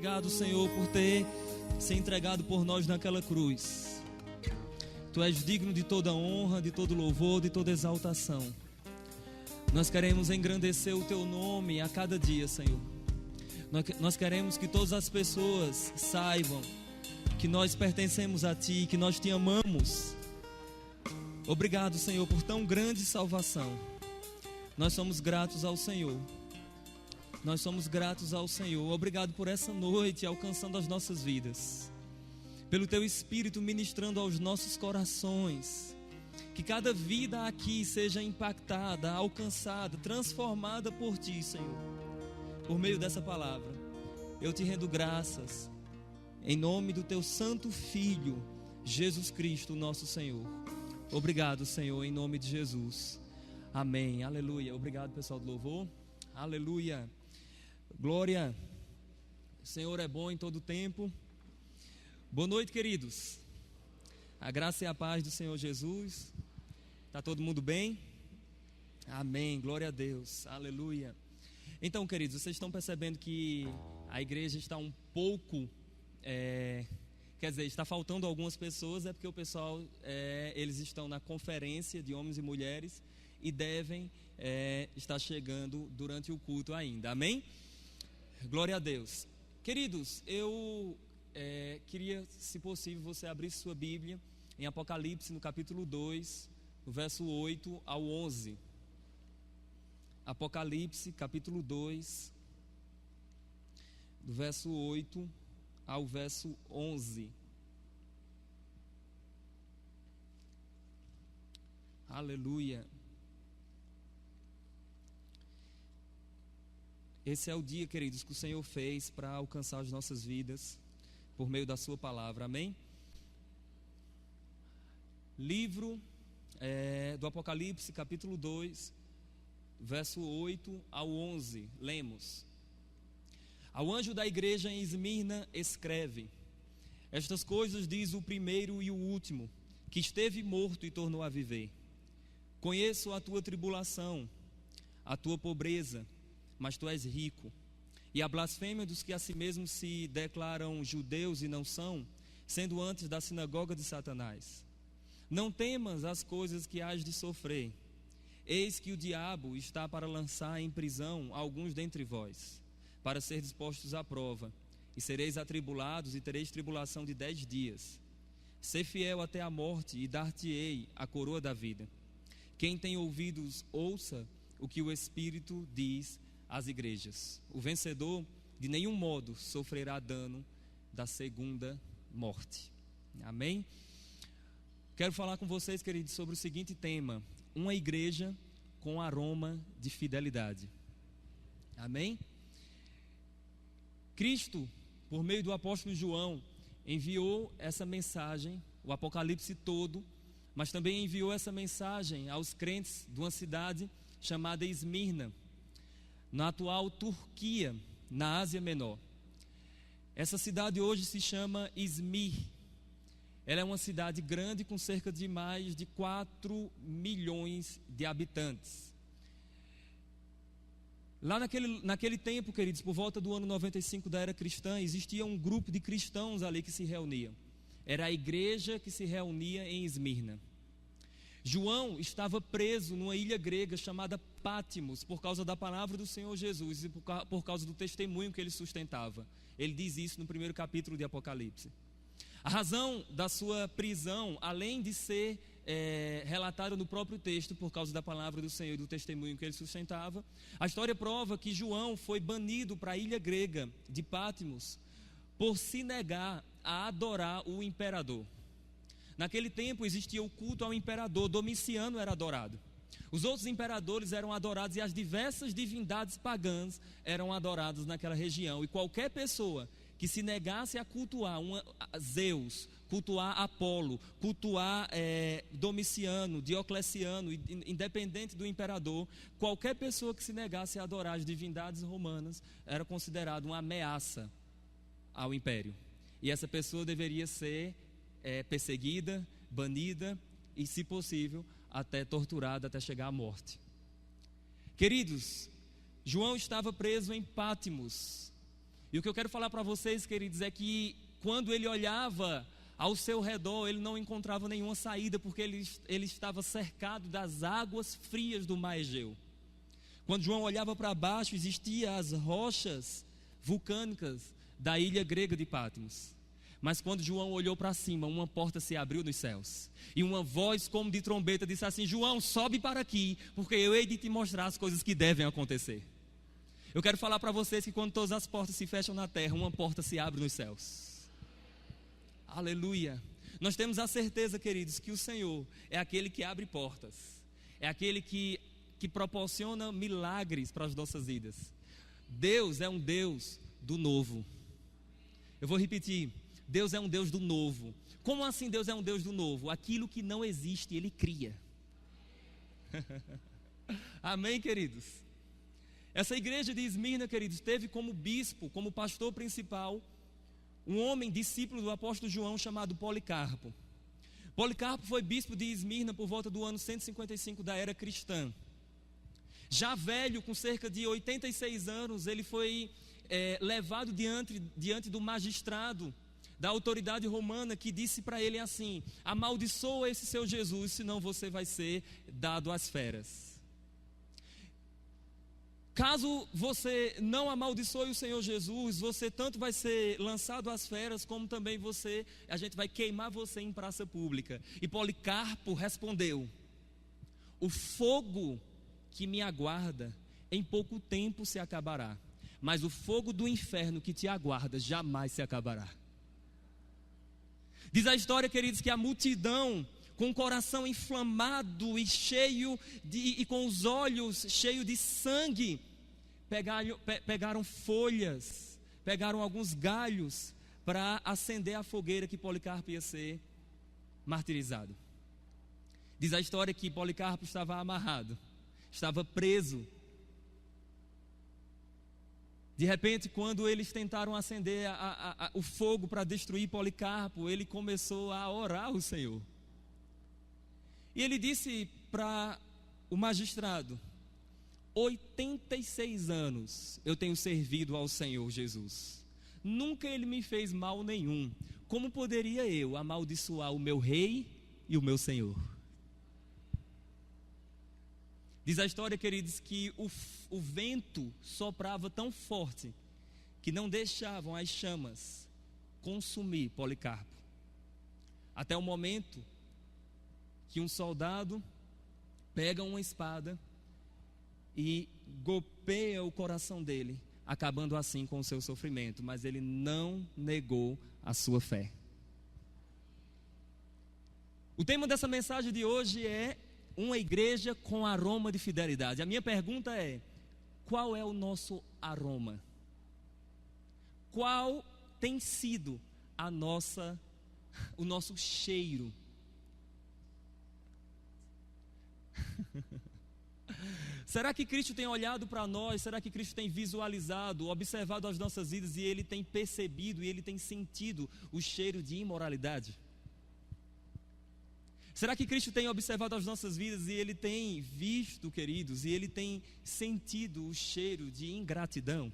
Obrigado, Senhor, por ter se entregado por nós naquela cruz. Tu és digno de toda honra, de todo louvor, de toda exaltação. Nós queremos engrandecer o Teu nome a cada dia, Senhor. Nós queremos que todas as pessoas saibam que nós pertencemos a Ti, que nós Te amamos. Obrigado, Senhor, por tão grande salvação. Nós somos gratos ao Senhor. Nós somos gratos ao Senhor. Obrigado por essa noite alcançando as nossas vidas. Pelo Teu Espírito ministrando aos nossos corações. Que cada vida aqui seja impactada, alcançada, transformada por Ti, Senhor. Por meio dessa palavra. Eu Te rendo graças. Em nome do Teu Santo Filho, Jesus Cristo, nosso Senhor. Obrigado, Senhor, em nome de Jesus. Amém. Aleluia. Obrigado, pessoal do louvor. Aleluia. Glória. O Senhor é bom em todo o tempo. Boa noite, queridos. A graça e a paz do Senhor Jesus. Está todo mundo bem? Amém. Glória a Deus. Aleluia. Então, queridos, vocês estão percebendo que a igreja está um pouco... Quer dizer, está faltando algumas pessoas, é porque o pessoal, eles estão na conferência de homens e mulheres e devem estar chegando durante o culto ainda, amém? Glória a Deus. Queridos, eu queria, se possível, você abrisse sua Bíblia em Apocalipse, no capítulo 2, do verso 8 ao 11. Apocalipse, capítulo 2, do verso 8 ao verso 11. Aleluia. Esse é o dia, queridos, que o Senhor fez para alcançar as nossas vidas por meio da sua palavra, amém? Livro do Apocalipse, capítulo 2, verso 8 ao 11, lemos. Ao anjo da igreja em Esmirna escreve: estas coisas diz o primeiro e o último, que esteve morto e tornou a viver. Conheço a tua tribulação, a tua pobreza, mas tu és rico, e a blasfêmia dos que a si mesmos se declaram judeus e não são, sendo antes da sinagoga de Satanás. Não temas as coisas que hás de sofrer. Eis que o diabo está para lançar em prisão alguns dentre vós, para ser dispostos à prova, e sereis atribulados e tereis tribulação de 10 dias. Sê fiel até a morte, e dar-te-ei a coroa da vida. Quem tem ouvidos, ouça o que o Espírito diz às igrejas. O vencedor de nenhum modo sofrerá dano da segunda morte. Amém? Quero falar com vocês, queridos, sobre o seguinte tema: uma igreja com aroma de fidelidade. Amém? Cristo, por meio do apóstolo João, enviou essa mensagem, o Apocalipse todo, mas também enviou essa mensagem aos crentes de uma cidade chamada Esmirna, na atual Turquia, na Ásia Menor. Essa cidade hoje se chama Izmir. Ela é uma cidade grande com cerca de mais de 4 milhões de habitantes. Lá naquele tempo, queridos, por volta do ano 95 da era cristã, existia um grupo de cristãos ali que se reuniam. Era a igreja que se reunia em Esmirna. João estava preso numa ilha grega chamada Pátimos, por causa da palavra do Senhor Jesus e por causa do testemunho que ele sustentava. Ele diz isso no primeiro capítulo de Apocalipse. A razão da sua prisão, além de ser relatada no próprio texto, por causa da palavra do Senhor e do testemunho que ele sustentava, a história prova que João foi banido para a ilha grega de Pátimos por se negar a adorar o imperador. Naquele tempo existia o culto ao imperador. Domiciano era adorado. Os outros imperadores eram adorados e as diversas divindades pagãs eram adoradas naquela região. E qualquer pessoa que se negasse a cultuar Zeus, cultuar Apolo, cultuar Domiciano, Diocleciano, independente do imperador, qualquer pessoa que se negasse a adorar as divindades romanas era considerada uma ameaça ao império. E essa pessoa deveria ser perseguida, banida e, se possível, até torturada, até chegar à morte. Queridos, João estava preso em Pátimos E o que eu quero falar para vocês, queridos, é que quando ele olhava ao seu redor, ele não encontrava nenhuma saída, porque ele estava cercado das águas frias do mar Egeu. Quando João olhava para baixo, existiam as rochas vulcânicas da ilha grega de Patmos. Mas quando João olhou para cima, uma porta se abriu nos céus. E uma voz como de trombeta disse assim: João, sobe para aqui, porque eu hei de te mostrar as coisas que devem acontecer. Eu quero falar para vocês que quando todas as portas se fecham na terra, uma porta se abre nos céus. Aleluia. Nós temos a certeza, queridos, que o Senhor é aquele que abre portas. É aquele que proporciona milagres para as nossas vidas. Deus é um Deus do novo. Eu vou repetir. Deus é um Deus do novo. Como assim Deus é um Deus do novo? Aquilo que não existe, Ele cria. Amém, queridos? Essa igreja de Esmirna, queridos, teve como bispo, como pastor principal, um homem discípulo do apóstolo João chamado Policarpo. Policarpo foi bispo de Esmirna por volta do ano 155 da era cristã. Já velho, com cerca de 86 anos, ele foi levado diante do magistrado da autoridade romana, que disse para ele assim: amaldiçoa esse seu Jesus, senão você vai ser dado às feras. Caso você não amaldiçoe o Senhor Jesus, você tanto vai ser lançado às feras, como também a gente vai queimar você em praça pública. E Policarpo respondeu: o fogo que me aguarda em pouco tempo se acabará, mas o fogo do inferno que te aguarda jamais se acabará. Diz a história, queridos, que a multidão, com o coração inflamado e com os olhos cheios de sangue, pegaram folhas, pegaram alguns galhos para acender a fogueira que Policarpo ia ser martirizado. Diz a história que Policarpo estava amarrado, estava preso. De repente, quando eles tentaram acender o fogo para destruir Policarpo, ele começou a orar ao Senhor. E ele disse para o magistrado: 86 anos eu tenho servido ao Senhor Jesus. Nunca ele me fez mal nenhum. Como poderia eu amaldiçoar o meu rei e o meu Senhor? Diz a história, queridos, que o vento soprava tão forte que não deixavam as chamas consumir Policarpo. Até o momento que um soldado pega uma espada e golpeia o coração dele, acabando assim com o seu sofrimento. Mas ele não negou a sua fé. O tema dessa mensagem de hoje é uma igreja com aroma de fidelidade. A minha pergunta é: qual é o nosso aroma? Qual tem sido o nosso cheiro? Será que Cristo tem olhado para nós? Será que Cristo tem visualizado, observado as nossas vidas e Ele tem percebido e Ele tem sentido o cheiro de imoralidade? Será que Cristo tem observado as nossas vidas e Ele tem visto, queridos, e Ele tem sentido o cheiro de ingratidão?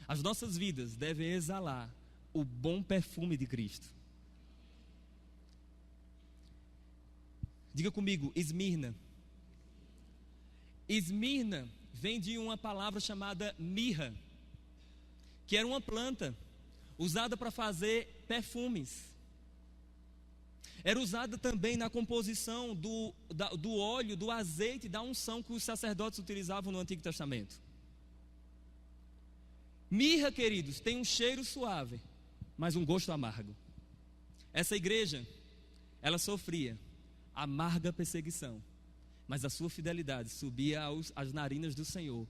As nossas vidas devem exalar o bom perfume de Cristo. Diga comigo, Esmirna. Esmirna vem de uma palavra chamada mirra, que era uma planta usada para fazer perfumes. Era usada também na composição do óleo, do azeite, da unção que os sacerdotes utilizavam no Antigo Testamento. Mirra, queridos, tem um cheiro suave, mas um gosto amargo. Essa igreja, ela sofria amarga perseguição, mas a sua fidelidade subia às narinas do Senhor.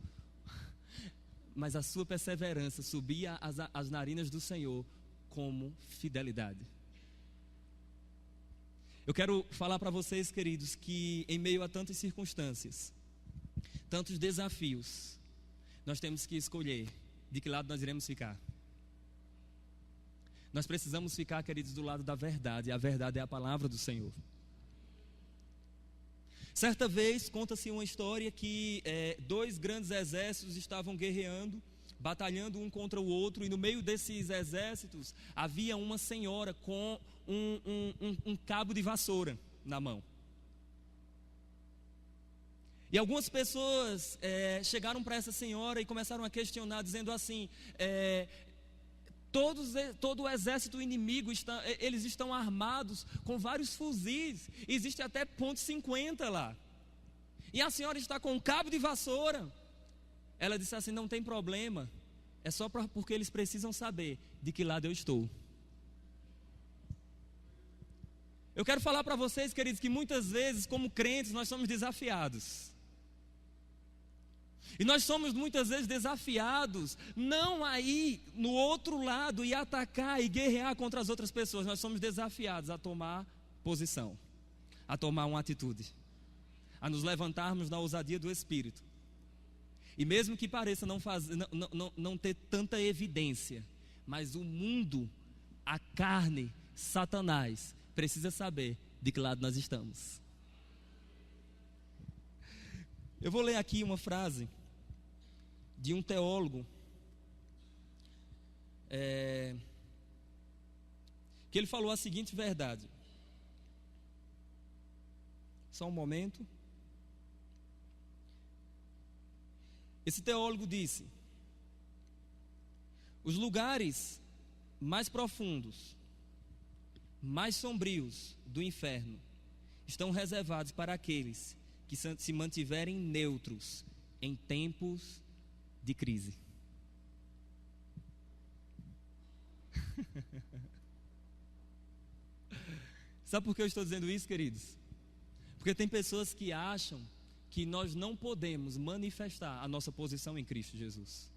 Mas a sua perseverança subia às narinas do Senhor como fidelidade. Eu quero falar para vocês, queridos, que em meio a tantas circunstâncias, tantos desafios, nós temos que escolher de que lado nós iremos ficar. Nós precisamos ficar, queridos, do lado da verdade. E a verdade é a palavra do Senhor. Certa vez, conta-se uma história que 2 grandes exércitos estavam guerreando batalhando um contra o outro, e no meio desses exércitos havia uma senhora com um cabo de vassoura na mão. E algumas pessoas chegaram para essa senhora e começaram a questionar, dizendo assim: todo o exército inimigo, eles estão armados com vários fuzis, existe até .50 lá, e a senhora está com um cabo de vassoura. Ela disse assim: não tem problema, é só porque eles precisam saber de que lado eu estou. Eu quero falar para vocês, queridos, que muitas vezes, como crentes, nós somos desafiados. E nós somos muitas vezes desafiados, não a ir no outro lado e atacar e guerrear contra as outras pessoas. Nós somos desafiados a tomar posição, a tomar uma atitude, a nos levantarmos na ousadia do Espírito. E mesmo que pareça não ter tanta evidência, mas o mundo, a carne, Satanás, precisa saber de que lado nós estamos. Eu vou ler aqui uma frase de um teólogo, que ele falou a seguinte verdade. Só um momento. Esse teólogo disse: os lugares mais profundos, mais sombrios do inferno estão reservados para aqueles que se mantiverem neutros em tempos de crise. Sabe por que eu estou dizendo isso, queridos? Porque tem pessoas que acham que nós não podemos manifestar a nossa posição em Cristo Jesus.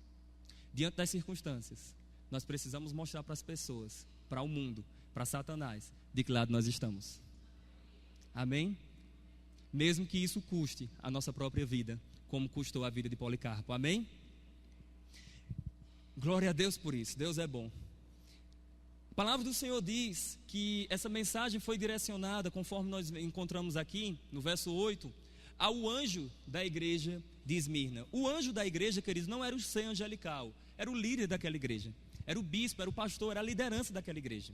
Diante das circunstâncias, nós precisamos mostrar para as pessoas, para o mundo, para Satanás, de que lado nós estamos. Amém? Mesmo que isso custe a nossa própria vida, como custou a vida de Policarpo. Amém? Glória a Deus por isso. Deus é bom. A palavra do Senhor diz que essa mensagem foi direcionada, conforme nós encontramos aqui, no verso 8, ao anjo da igreja de Esmirna. O anjo da igreja, queridos, não era o ser angelical, era o líder daquela igreja, era o bispo, era o pastor, era a liderança daquela igreja.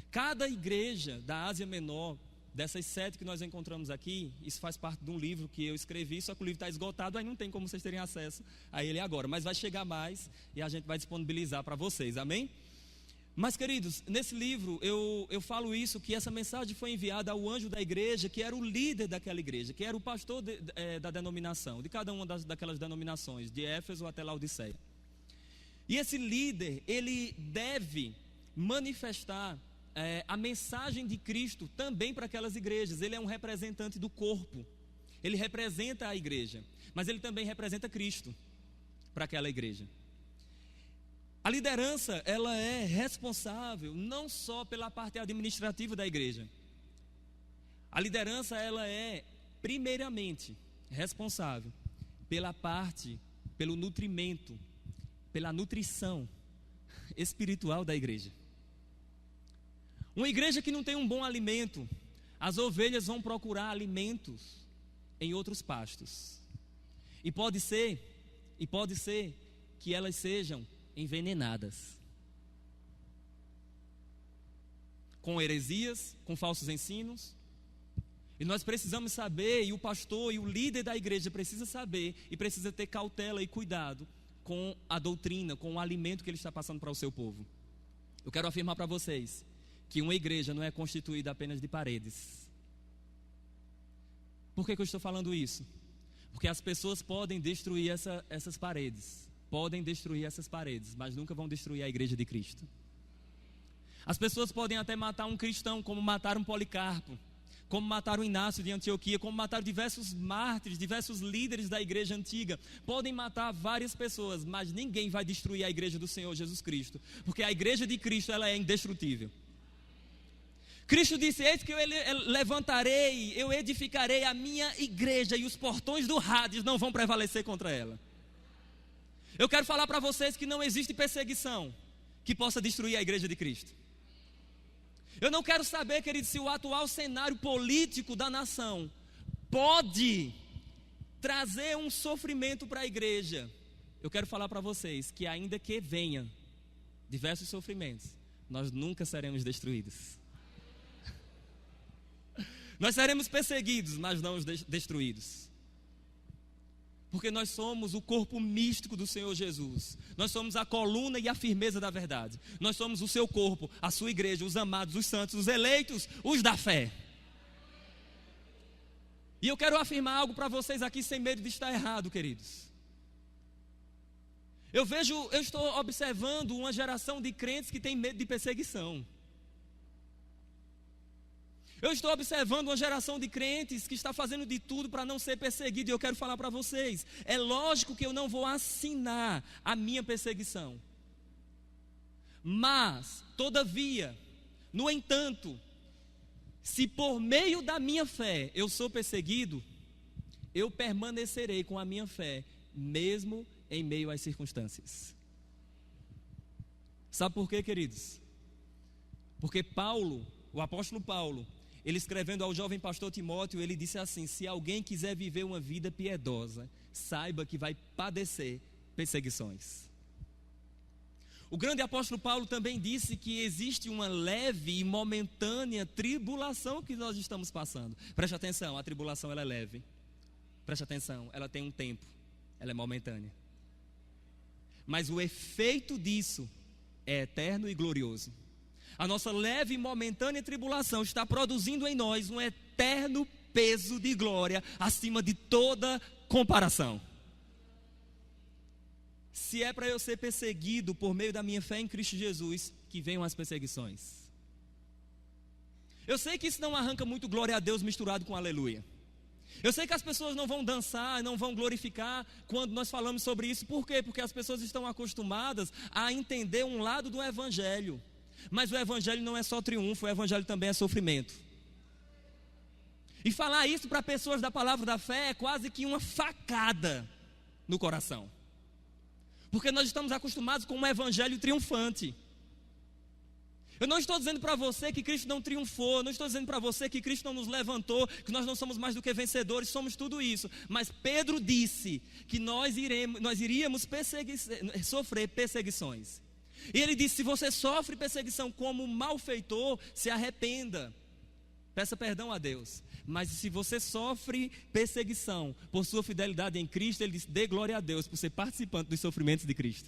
Cada igreja da Ásia Menor, dessas 7 que nós encontramos aqui, isso faz parte de um livro que eu escrevi, só que o livro está esgotado, aí não tem como vocês terem acesso a ele agora, mas vai chegar mais e a gente vai disponibilizar para vocês, amém? Mas, queridos, nesse livro eu falo isso, que essa mensagem foi enviada ao anjo da igreja, que era o líder daquela igreja, que era o pastor da denominação, de cada uma daquelas denominações, de Éfeso até Laodiceia. E esse líder, ele deve manifestar a mensagem de Cristo também para aquelas igrejas. Ele é um representante do corpo, ele representa a igreja, mas ele também representa Cristo para aquela igreja. A liderança, ela é responsável não só pela parte administrativa da igreja. A liderança, ela é primeiramente responsável pelo nutrimento, pela nutrição espiritual da igreja. Uma igreja que não tem um bom alimento, as ovelhas vão procurar alimentos em outros pastos. E pode ser que elas sejam envenenadas com heresias, com falsos ensinos. E nós precisamos saber, e o pastor e o líder da igreja precisa saber e precisa ter cautela e cuidado com a doutrina, com o alimento que ele está passando para o seu povo. Eu quero afirmar para vocês que uma igreja não é constituída apenas de paredes. Por que eu estou falando isso? Porque as pessoas podem destruir essas paredes, mas nunca vão destruir a igreja de Cristo. As pessoas podem até matar um cristão, como mataram Policarpo, como mataram Inácio de Antioquia, como mataram diversos mártires, diversos líderes da igreja antiga. Podem matar várias pessoas, mas ninguém vai destruir a igreja do Senhor Jesus Cristo, porque a igreja de Cristo, ela é indestrutível. Cristo disse: eis que eu levantarei, eu edificarei a minha igreja, e os portões do Hades não vão prevalecer contra ela. Eu quero falar para vocês que não existe perseguição que possa destruir a igreja de Cristo. Eu não quero saber, querido, se o atual cenário político da nação pode trazer um sofrimento para a igreja. eu quero falar para vocês que ainda que venha diversos sofrimentos, nós nunca seremos destruídos. Nós seremos perseguidos, mas não destruídos. Porque nós somos o corpo místico do Senhor Jesus. Nós somos a coluna e a firmeza da verdade. Nós somos o seu corpo, a sua igreja, os amados, os santos, os eleitos, os da fé. E eu quero afirmar algo para vocês aqui sem medo de estar errado, queridos. Eu estou observando uma geração de crentes que tem medo de perseguição. Eu estou observando uma geração de crentes que está fazendo de tudo para não ser perseguido. E eu quero falar para vocês, é lógico que eu não vou assinar a minha perseguição. Mas, todavia, no entanto, se por meio da minha fé eu sou perseguido, eu permanecerei com a minha fé, mesmo em meio às circunstâncias. Sabe por quê, queridos? Porque Paulo, o apóstolo Paulo, ele escrevendo ao jovem pastor Timóteo, ele disse assim: se alguém quiser viver uma vida piedosa, saiba que vai padecer perseguições. O grande apóstolo Paulo também disse que existe uma leve e momentânea tribulação que nós estamos passando. Preste atenção, a tribulação ela é leve. Preste atenção, ela tem um tempo, ela é momentânea. Mas o efeito disso é eterno e glorioso. A nossa leve e momentânea tribulação está produzindo em nós um eterno peso de glória acima de toda comparação. Se é para eu ser perseguido por meio da minha fé em Cristo Jesus, que venham as perseguições. Eu sei que isso não arranca muito glória a Deus misturado com aleluia. Eu sei que as pessoas não vão dançar, não vão glorificar quando nós falamos sobre isso. Por quê? Porque as pessoas estão acostumadas a entender um lado do evangelho. Mas o evangelho não é só triunfo, o evangelho também é sofrimento. E falar isso para pessoas da palavra da fé é quase que uma facada no coração. Porque nós estamos acostumados com um evangelho triunfante. Eu não estou dizendo para você que Cristo não triunfou, não estou dizendo para você que Cristo não nos levantou, que nós não somos mais do que vencedores, somos tudo isso. Mas Pedro disse que nós iríamos sofrer perseguições. E ele disse: se você sofre perseguição como malfeitor, se arrependa, peça perdão a Deus. Mas se você sofre perseguição por sua fidelidade em Cristo, ele disse: dê glória a Deus por ser participante dos sofrimentos de Cristo.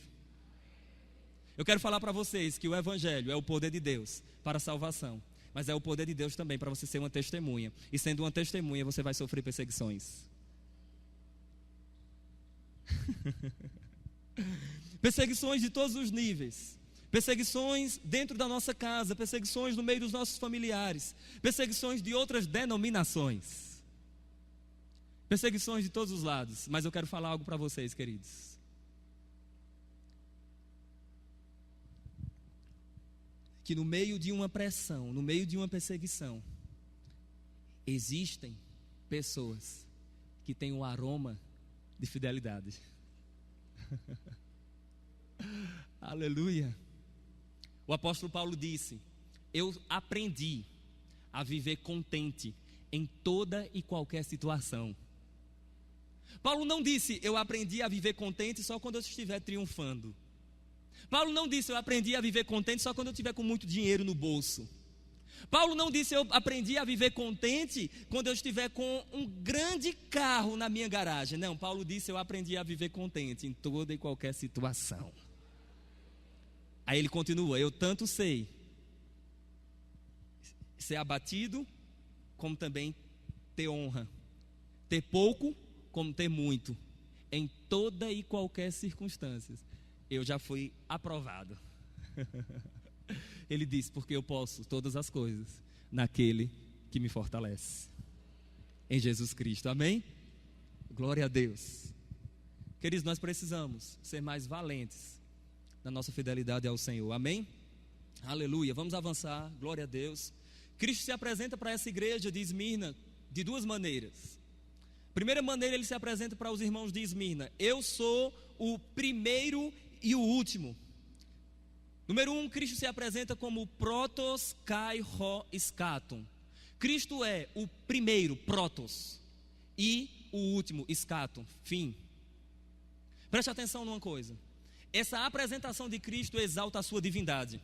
Eu quero falar para vocês que o evangelho é o poder de Deus para a salvação, mas é o poder de Deus também para você ser uma testemunha. E sendo uma testemunha, você vai sofrer perseguições. Perseguições de todos os níveis. Perseguições dentro da nossa casa, perseguições no meio dos nossos familiares, perseguições de outras denominações, perseguições de todos os lados. Mas eu quero falar algo para vocês, queridos. Que no meio de uma pressão, no meio de uma perseguição, existem pessoas que têm um aroma de fidelidade. Aleluia. O apóstolo Paulo disse: eu aprendi a viver contente em toda e qualquer situação. Paulo não disse: eu aprendi a viver contente só quando eu estiver triunfando. Paulo não disse: eu aprendi a viver contente só quando eu estiver com muito dinheiro no bolso. Paulo não disse: eu aprendi a viver contente quando eu estiver com um grande carro na minha garagem. Não, Paulo disse: eu aprendi a viver contente em toda e qualquer situação. Aí ele continua: eu tanto sei ser abatido, como também ter honra, ter pouco, como ter muito, em toda e qualquer circunstância. Eu já fui aprovado. Ele diz: porque eu posso todas as coisas naquele que me fortalece, em Jesus Cristo. Amém? Glória a Deus. Queridos, nós precisamos ser mais valentes na nossa fidelidade ao Senhor. Amém? Aleluia. Vamos avançar. Glória a Deus. Cristo se apresenta para essa igreja de Esmirna de duas maneiras. Primeira maneira, ele se apresenta para os irmãos de Esmirna: eu sou o primeiro e o último. Número 1, Cristo se apresenta como protos kai ho scaton. Cristo é o primeiro, protos, e o último, scaton, fim. Preste atenção numa coisa. Essa apresentação de Cristo exalta a sua divindade.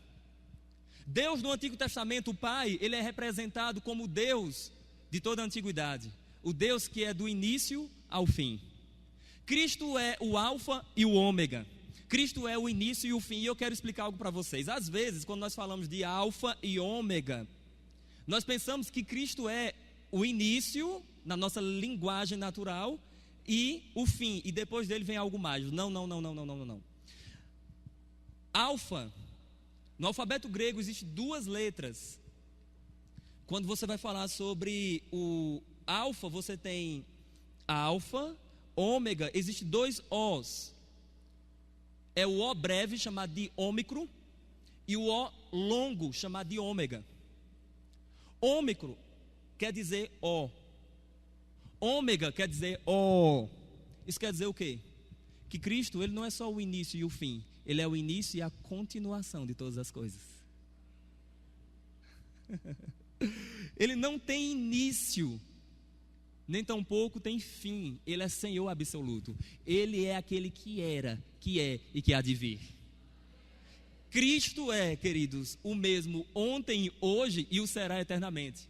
Deus no Antigo Testamento, o Pai, ele é representado como Deus de toda a antiguidade. O Deus que é do início ao fim. Cristo é o alfa e o ômega. Cristo é o início e o fim. E eu quero explicar algo para vocês. Às vezes, quando nós falamos de alfa e ômega, nós pensamos que Cristo é o início, na nossa linguagem natural, e o fim. E depois dele vem algo mais. Não. Alfa, no alfabeto grego existem duas letras. Quando você vai falar sobre o alfa, você tem alfa, ômega, existem dois Os. É o O breve, chamado de ômicro, e o O longo, chamado de ômega. Ômicro quer dizer O. Ômega quer dizer O. Isso quer dizer o quê? Que Cristo, ele não é só o início e o fim. Ele é o início e a continuação de todas as coisas. Ele não tem início, nem tampouco tem fim. Ele é Senhor absoluto. Ele é aquele que era, que é e que há de vir. Cristo é, queridos, o mesmo ontem, hoje e o será eternamente.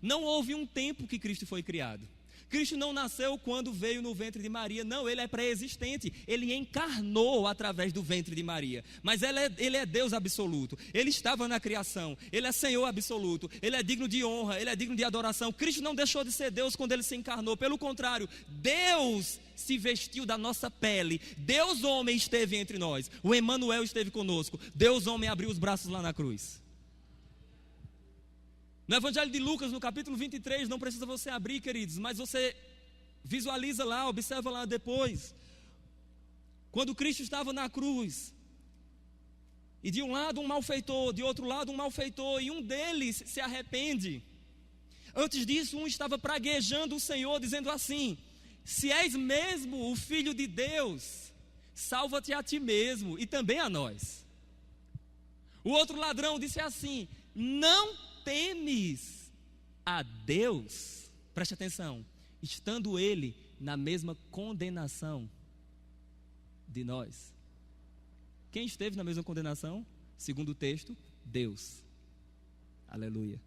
Não houve um tempo que Cristo foi criado. Cristo não nasceu quando veio no ventre de Maria. Não, ele é pré-existente. Ele encarnou através do ventre de Maria. Mas ele é Deus absoluto. Ele estava na criação. Ele é Senhor absoluto. Ele é digno de honra. Ele é digno de adoração. Cristo não deixou de ser Deus quando ele se encarnou. Pelo contrário, Deus se vestiu da nossa pele. Deus homem esteve entre nós. O Emanuel esteve conosco. Deus homem abriu os braços lá na cruz. No Evangelho de Lucas, no capítulo 23, não precisa você abrir, queridos, mas você visualiza lá, observa lá depois. Quando Cristo estava na cruz, e de um lado um malfeitor, de outro lado um malfeitor, e um deles se arrepende. Antes disso, um estava praguejando o Senhor, dizendo assim: se és mesmo o Filho de Deus, salva-te a ti mesmo e também a nós. O outro ladrão disse assim: não temes a Deus, preste atenção, estando ele na mesma condenação de nós. Quem esteve na mesma condenação? Segundo o texto, Deus. Aleluia.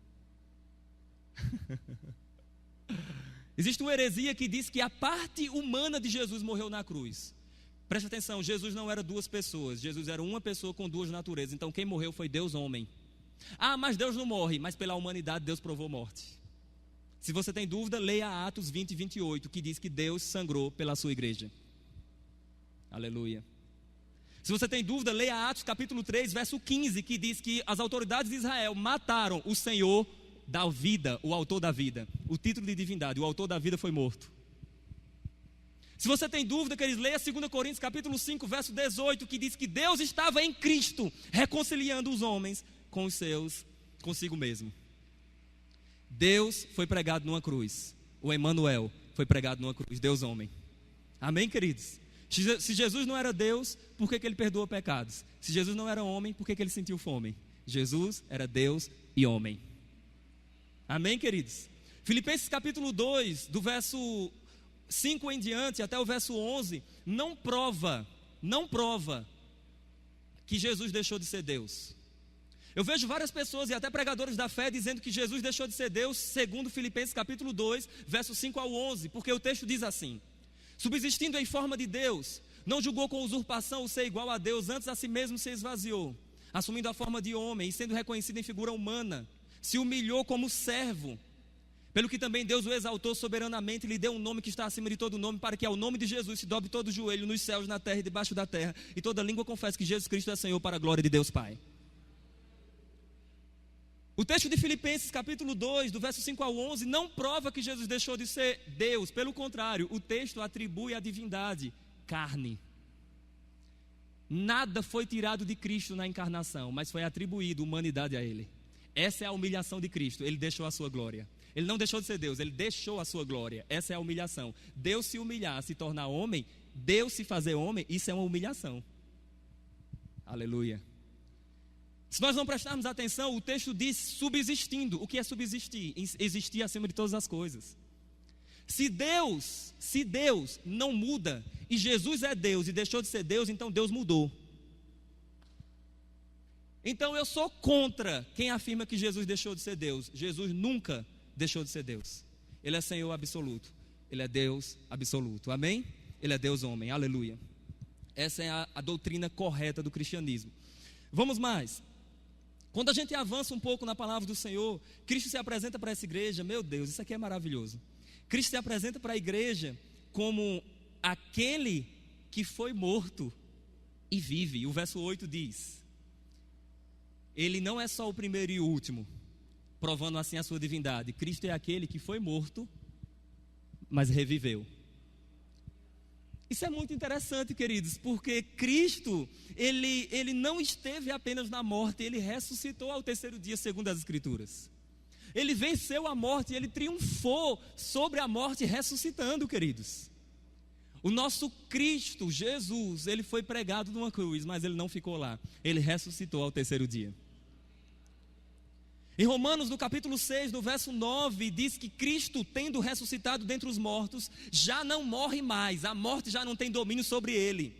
Existe uma heresia que diz que a parte humana de Jesus morreu na cruz. Preste atenção, Jesus não era duas pessoas, Jesus era uma pessoa com duas naturezas. Então quem morreu foi Deus homem. Ah, mas Deus não morre, mas pela humanidade Deus provou morte. Se você tem dúvida, leia Atos 20 e 28, que diz que Deus sangrou pela sua igreja. Aleluia. Se você tem dúvida, leia Atos capítulo 3, verso 15, que diz que as autoridades de Israel mataram o Senhor da vida, o autor da vida. O título de divindade, o autor da vida foi morto. Se você tem dúvida, queridos, leia 2 Coríntios capítulo 5, verso 18, que diz que Deus estava em Cristo, reconciliando os homens com os seus, consigo mesmo. Deus foi pregado numa cruz. O Emanuel foi pregado numa cruz, Deus homem. Amém, queridos? Se Jesus não era Deus, por que ele perdoa pecados? Se Jesus não era homem, por que ele sentiu fome? Jesus era Deus e homem. Amém, queridos? Filipenses capítulo 2, do verso 5 em diante, até o verso 11, não prova que Jesus deixou de ser Deus. Eu vejo várias pessoas e até pregadores da fé dizendo que Jesus deixou de ser Deus, segundo Filipenses capítulo 2, versos 5 ao 11, porque o texto diz assim: subsistindo em forma de Deus, não julgou com usurpação o ser igual a Deus, antes a si mesmo se esvaziou, assumindo a forma de homem e sendo reconhecido em figura humana, se humilhou como servo, pelo que também Deus o exaltou soberanamente e lhe deu um nome que está acima de todo nome, para que ao nome de Jesus se dobre todo o joelho nos céus, na terra e debaixo da terra, e toda língua confesse que Jesus Cristo é Senhor, para a glória de Deus Pai. O texto de Filipenses capítulo 2, do verso 5 ao 11, não prova que Jesus deixou de ser Deus. Pelo contrário, o texto atribui à divindade carne. Nada foi tirado de Cristo na encarnação, mas foi atribuído humanidade a Ele. Essa é a humilhação de Cristo. Ele deixou a sua glória. Ele não deixou de ser Deus, Ele deixou a sua glória. Essa é a humilhação. Deus se humilhar, se tornar homem, Deus se fazer homem, isso é uma humilhação. Aleluia. Se nós não prestarmos atenção, o texto diz subsistindo. O que é subsistir? Existir acima de todas as coisas. Se Deus não muda, e Jesus é Deus e deixou de ser Deus, então Deus mudou. Então eu sou contra quem afirma que Jesus deixou de ser Deus. Jesus nunca deixou de ser Deus. Ele é Senhor absoluto. Ele é Deus absoluto. Amém? Ele é Deus homem. Aleluia. Essa é a doutrina correta do cristianismo. Vamos mais. Quando a gente avança um pouco na palavra do Senhor, Cristo se apresenta para essa igreja. Meu Deus, isso aqui é maravilhoso. Cristo se apresenta para a igreja como aquele que foi morto e vive. O verso 8 diz: Ele não é só o primeiro e o último, provando assim a sua divindade. Cristo é aquele que foi morto, mas reviveu. Isso é muito interessante, queridos, porque Cristo, ele não esteve apenas na morte, ele ressuscitou ao terceiro dia, segundo as Escrituras. Ele venceu a morte, ele triunfou sobre a morte, ressuscitando, queridos. O nosso Cristo, Jesus, ele foi pregado numa cruz, mas ele não ficou lá. Ele ressuscitou ao terceiro dia. Em Romanos, no capítulo 6, no verso 9, diz que Cristo, tendo ressuscitado dentre os mortos, já não morre mais. A morte já não tem domínio sobre ele.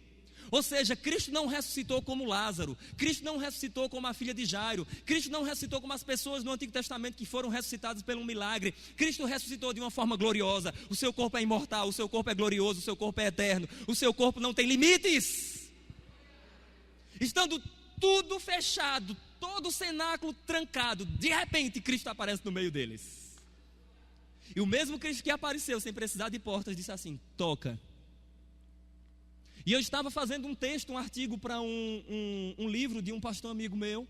Ou seja, Cristo não ressuscitou como Lázaro, Cristo não ressuscitou como a filha de Jairo, Cristo não ressuscitou como as pessoas no Antigo Testamento que foram ressuscitadas por um milagre. Cristo ressuscitou de uma forma gloriosa. O seu corpo é imortal, o seu corpo é glorioso, o seu corpo é eterno, o seu corpo não tem limites. Estando tudo fechado, todo o cenáculo trancado, de repente Cristo aparece no meio deles. E o mesmo Cristo que apareceu sem precisar de portas disse assim: toca. E eu estava fazendo um texto, um artigo para um livro de um pastor amigo meu.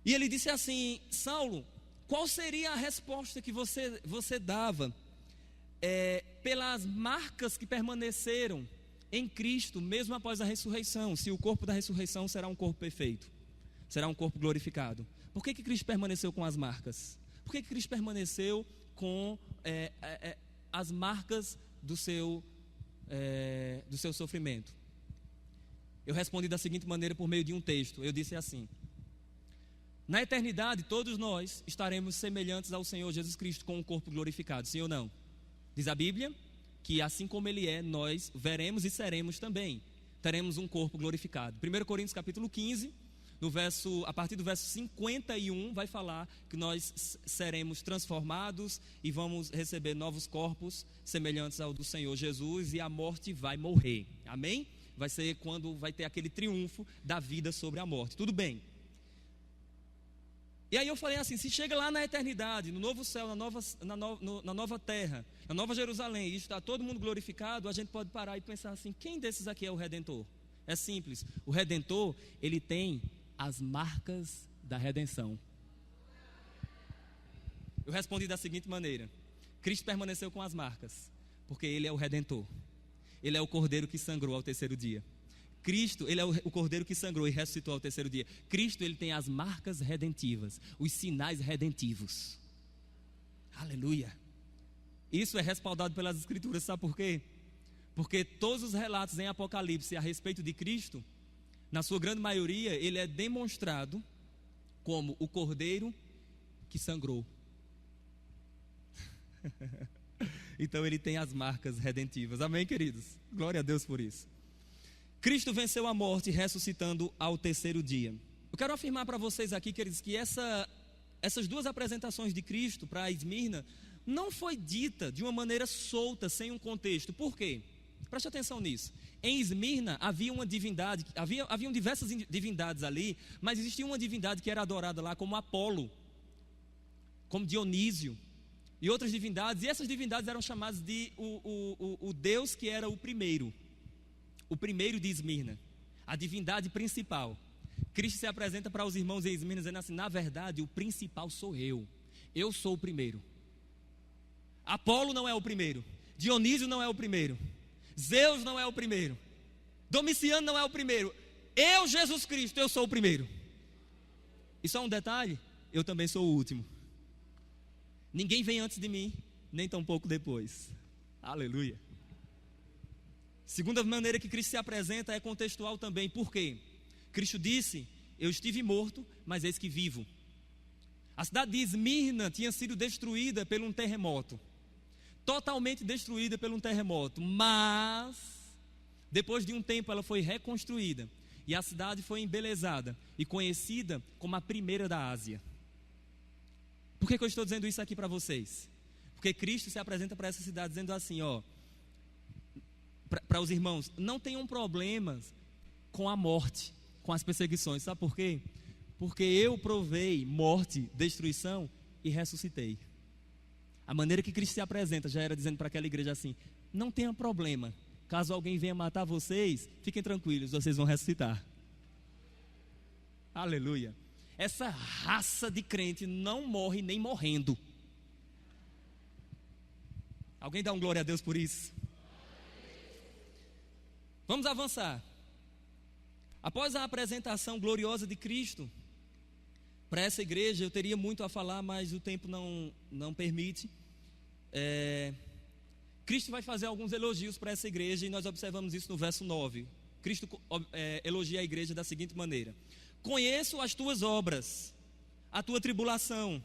E ele disse assim: Saulo, qual seria a resposta que você dava pelas marcas que permaneceram em Cristo, mesmo após a ressurreição? Se o corpo da ressurreição será um corpo perfeito, será um corpo glorificado. Por que Cristo permaneceu com as marcas? Por que Cristo permaneceu com as marcas do seu sofrimento? Eu respondi da seguinte maneira por meio de um texto. Eu disse assim: na eternidade todos nós estaremos semelhantes ao Senhor Jesus Cristo com um corpo glorificado, sim ou não? Diz a Bíblia que assim como Ele é, nós veremos e seremos também. Teremos um corpo glorificado. 1 Coríntios capítulo 15, a partir do verso 51, vai falar que nós seremos transformados e vamos receber novos corpos semelhantes ao do Senhor Jesus, e a morte vai morrer. Amém? Vai ser quando vai ter aquele triunfo da vida sobre a morte. Tudo bem. E aí eu falei assim: se chega lá na eternidade, no novo céu, na nova terra, na nova Jerusalém, e está todo mundo glorificado, a gente pode parar e pensar assim: quem desses aqui é o Redentor? É simples. O Redentor, ele tem as marcas da redenção. Eu respondi da seguinte maneira: Cristo permaneceu com as marcas, porque Ele é o Redentor. Ele é o Cordeiro que sangrou ao terceiro dia. Cristo, Ele é o Cordeiro que sangrou e ressuscitou ao terceiro dia. Cristo, Ele tem as marcas redentivas, os sinais redentivos. Aleluia. Isso é respaldado pelas Escrituras, sabe por quê? Porque todos os relatos em Apocalipse a respeito de Cristo, na sua grande maioria, ele é demonstrado como o Cordeiro que sangrou. Então ele tem as marcas redentivas. Amém, queridos? Glória a Deus por isso. Cristo venceu a morte, ressuscitando ao terceiro dia. Eu quero afirmar para vocês aqui, queridos, que essas duas apresentações de Cristo para Esmirna não foi dita de uma maneira solta, sem um contexto. Por quê? Preste atenção nisso. Em Esmirna havia uma divindade, haviam diversas divindades ali, mas existia uma divindade que era adorada lá como Apolo, como Dionísio e outras divindades. E essas divindades eram chamadas de o Deus que era o primeiro de Esmirna, a divindade principal. Cristo se apresenta para os irmãos em Esmirna dizendo assim: na verdade o principal sou eu sou o primeiro. Apolo não é o primeiro, Dionísio não é o primeiro, Zeus não é o primeiro, Domiciano não é o primeiro. Eu, Jesus Cristo, eu sou o primeiro. E só um detalhe: eu também sou o último. Ninguém vem antes de mim, nem tampouco depois. Aleluia. Segunda maneira que Cristo se apresenta é contextual também. Por quê? Cristo disse: eu estive morto, mas eis que vivo. A cidade de Esmirna tinha sido destruída por um terremoto. totalmente destruída por um terremoto, mas depois de um tempo ela foi reconstruída e a cidade foi embelezada e conhecida como a primeira da Ásia. Por que eu estou dizendo isso aqui para vocês? Porque Cristo se apresenta para essa cidade dizendo assim, para os irmãos, não tenham problemas com a morte, com as perseguições. Sabe por quê? Porque eu provei morte, destruição e ressuscitei. A maneira que Cristo se apresenta já era dizendo para aquela igreja assim, não tenha problema, caso alguém venha matar vocês, fiquem tranquilos, vocês vão ressuscitar. Aleluia. Essa raça de crente não morre nem morrendo. Alguém dá um glória a Deus por isso? Vamos avançar. Após a apresentação gloriosa de Cristo para essa igreja, eu teria muito a falar, mas o tempo não permite. Cristo vai fazer alguns elogios para essa igreja e nós observamos isso no verso 9. Cristo elogia a igreja da seguinte maneira: conheço as tuas obras, a tua tribulação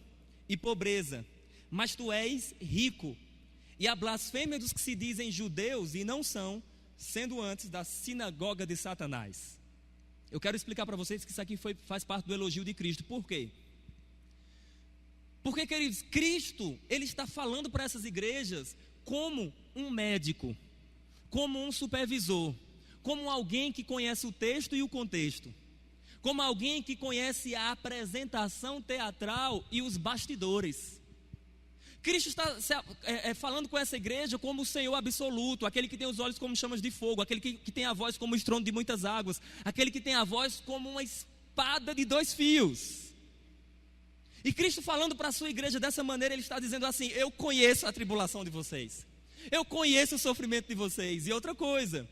e pobreza, mas tu és rico, e a blasfêmia dos que se dizem judeus e não são, sendo antes da sinagoga de Satanás. Eu quero explicar para vocês que isso aqui faz parte do elogio de Cristo. Por quê? Porque, queridos, Cristo, Ele está falando para essas igrejas como um médico, como um supervisor, como alguém que conhece o texto e o contexto, como alguém que conhece a apresentação teatral e os bastidores. Cristo está falando com essa igreja como o Senhor absoluto, aquele que tem os olhos como chamas de fogo, aquele que tem a voz como o estrondo de muitas águas, aquele que tem a voz como uma espada de 2 fios. E Cristo falando para a sua igreja dessa maneira, Ele está dizendo assim: eu conheço a tribulação de vocês, eu conheço o sofrimento de vocês. E outra coisa,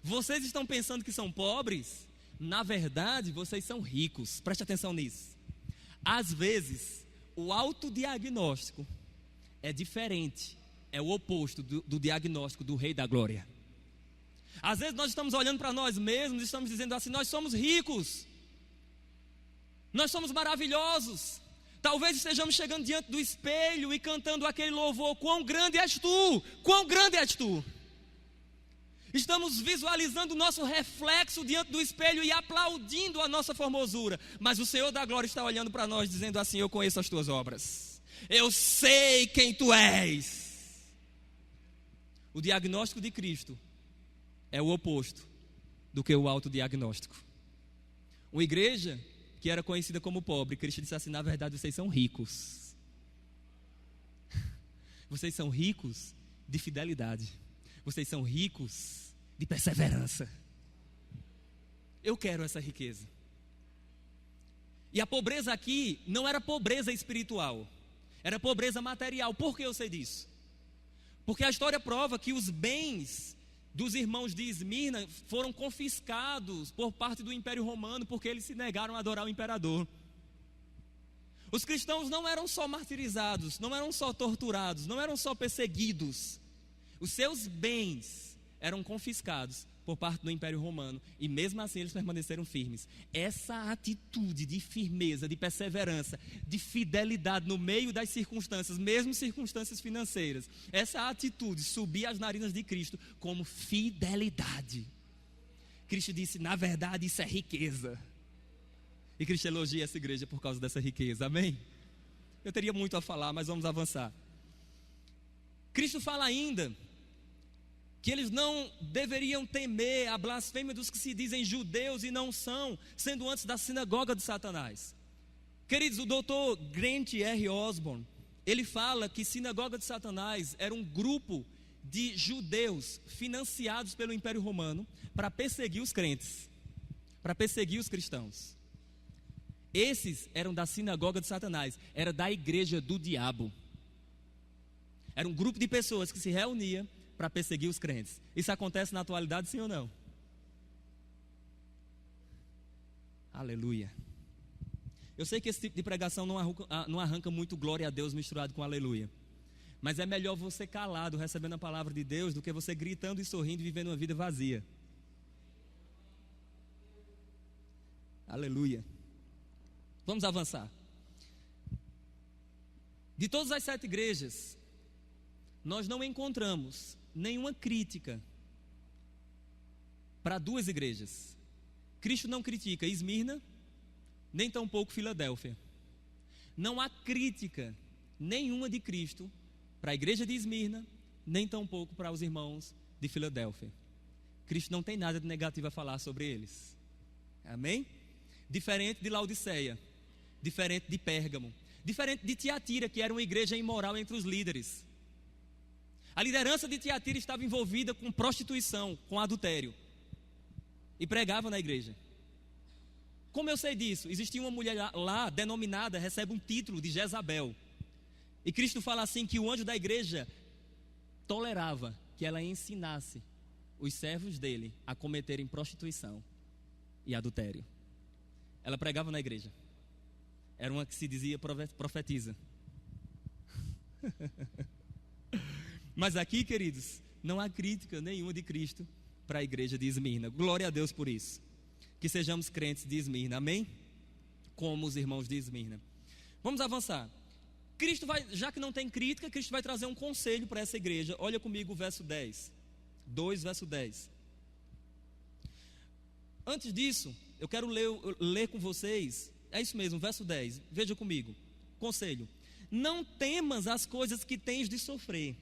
vocês estão pensando que são pobres? Na verdade, vocês são ricos. Preste atenção nisso. Às vezes, o autodiagnóstico é diferente, é o oposto do diagnóstico do Rei da Glória. Às vezes nós estamos olhando para nós mesmos e estamos dizendo assim: nós somos ricos, nós somos maravilhosos. Talvez estejamos chegando diante do espelho e cantando aquele louvor: quão grande és tu, quão grande és tu. Estamos visualizando o nosso reflexo diante do espelho e aplaudindo a nossa formosura. Mas o Senhor da Glória está olhando para nós dizendo assim: eu conheço as tuas obras, eu sei quem tu és. O diagnóstico de Cristo é o oposto do que o autodiagnóstico. Uma igreja que era conhecida como pobre, Cristo disse assim: na verdade vocês são ricos. Vocês são ricos de fidelidade, vocês são ricos de perseverança. Eu quero essa riqueza. E a pobreza aqui não era pobreza espiritual, era pobreza material. Por que eu sei disso? Porque a história prova que os bens dos irmãos de Esmirna foram confiscados por parte do Império Romano, porque eles se negaram a adorar o imperador. Os cristãos não eram só martirizados, não eram só torturados, não eram só perseguidos. Os seus bens eram confiscados por parte do Império Romano, e mesmo assim eles permaneceram firmes. Essa atitude de firmeza, de perseverança, de fidelidade no meio das circunstâncias, mesmo circunstâncias financeiras, essa atitude subia as narinas de Cristo como fidelidade. Cristo disse: na verdade isso é riqueza. E Cristo elogia essa igreja por causa dessa riqueza, amém? Eu teria muito a falar, mas vamos avançar. Cristo fala ainda que eles não deveriam temer a blasfêmia dos que se dizem judeus e não são, sendo antes da sinagoga de Satanás. Queridos, o doutor Grant R. Osborne, ele fala que sinagoga de Satanás era um grupo de judeus financiados pelo Império Romano para perseguir os crentes, para perseguir os cristãos. Esses eram da sinagoga de Satanás, era da igreja do diabo. Era um grupo de pessoas que se reunia para perseguir os crentes. Isso acontece na atualidade, sim ou não? Aleluia. Eu sei que esse tipo de pregação não arranca muito glória a Deus misturado com aleluia, mas é melhor você calado recebendo a palavra de Deus do que você gritando e sorrindo e vivendo uma vida vazia. Aleluia. Vamos avançar. De todas as 7 igrejas, nós não encontramos nenhuma crítica para duas igrejas. Cristo não critica Esmirna, nem tampouco Filadélfia. Não há crítica nenhuma de Cristo para a igreja de Esmirna, nem tampouco para os irmãos de Filadélfia. Cristo não tem nada de negativo a falar sobre eles. Amém? Diferente de Laodiceia, diferente de Pérgamo, diferente de Tiatira, que era uma igreja imoral entre os líderes. A liderança de Tiatira estava envolvida com prostituição, com adultério, e pregava na igreja. Como eu sei disso? Existia uma mulher lá denominada, recebe um título de Jezabel. E Cristo fala assim que o anjo da igreja tolerava que ela ensinasse os servos dele a cometerem prostituição e adultério. Ela pregava na igreja. Era uma que se dizia profetiza. Mas aqui, queridos, não há crítica nenhuma de Cristo para a igreja de Esmirna. Glória a Deus por isso. Que sejamos crentes de Esmirna, amém? Como os irmãos de Esmirna. Vamos avançar. Cristo vai, já que não tem crítica, Cristo vai trazer um conselho para essa igreja. Olha comigo o verso 10. 2, verso 10. Antes disso, eu quero ler com vocês, é isso mesmo, verso 10. Veja comigo. Conselho. Não temas as coisas que tens de sofrer.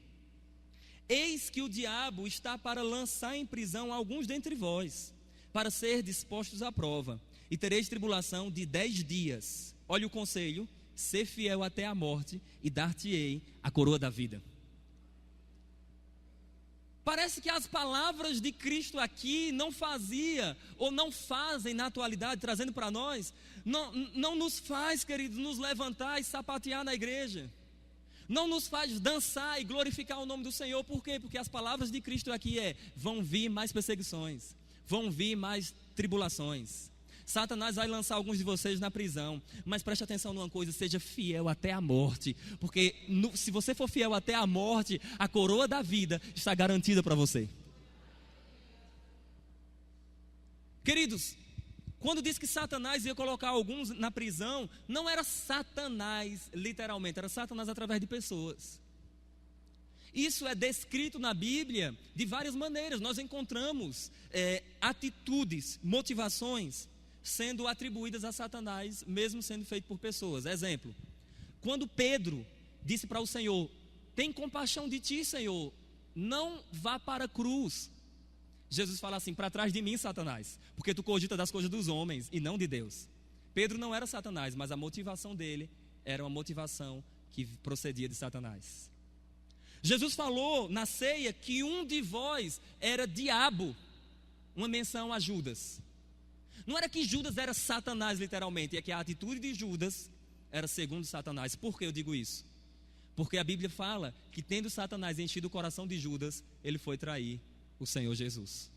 Eis que o diabo está para lançar em prisão alguns dentre vós, para ser dispostos à prova, e tereis tribulação de 10 dias. Olha o conselho: ser fiel até a morte, e dar-te-ei a coroa da vida. Parece que as palavras de Cristo aqui não fazia, ou não fazem na atualidade, trazendo para nós, não nos faz, queridos, nos levantar e sapatear na igreja. Não nos faz dançar e glorificar o nome do Senhor. Por quê? Porque as palavras de Cristo aqui vão vir mais perseguições, vão vir mais tribulações. Satanás vai lançar alguns de vocês na prisão, mas preste atenção numa coisa: seja fiel até a morte, porque se você for fiel até a morte, a coroa da vida está garantida para você. Queridos, quando diz que Satanás ia colocar alguns na prisão, não era Satanás literalmente, era Satanás através de pessoas. Isso é descrito na Bíblia de várias maneiras. Nós encontramos atitudes, motivações sendo atribuídas a Satanás, mesmo sendo feito por pessoas. Exemplo, quando Pedro disse para o Senhor: tem compaixão de ti, Senhor, não vá para a cruz. Jesus fala assim: para trás de mim, Satanás, porque tu cogita das coisas dos homens e não de Deus. Pedro não era Satanás, mas a motivação dele era uma motivação que procedia de Satanás. Jesus falou na ceia que um de vós era diabo, uma menção a Judas. Não era que Judas era Satanás literalmente, é que a atitude de Judas era segundo Satanás. Por que eu digo isso? Porque a Bíblia fala que, tendo Satanás enchido o coração de Judas, ele foi trair o Senhor Jesus.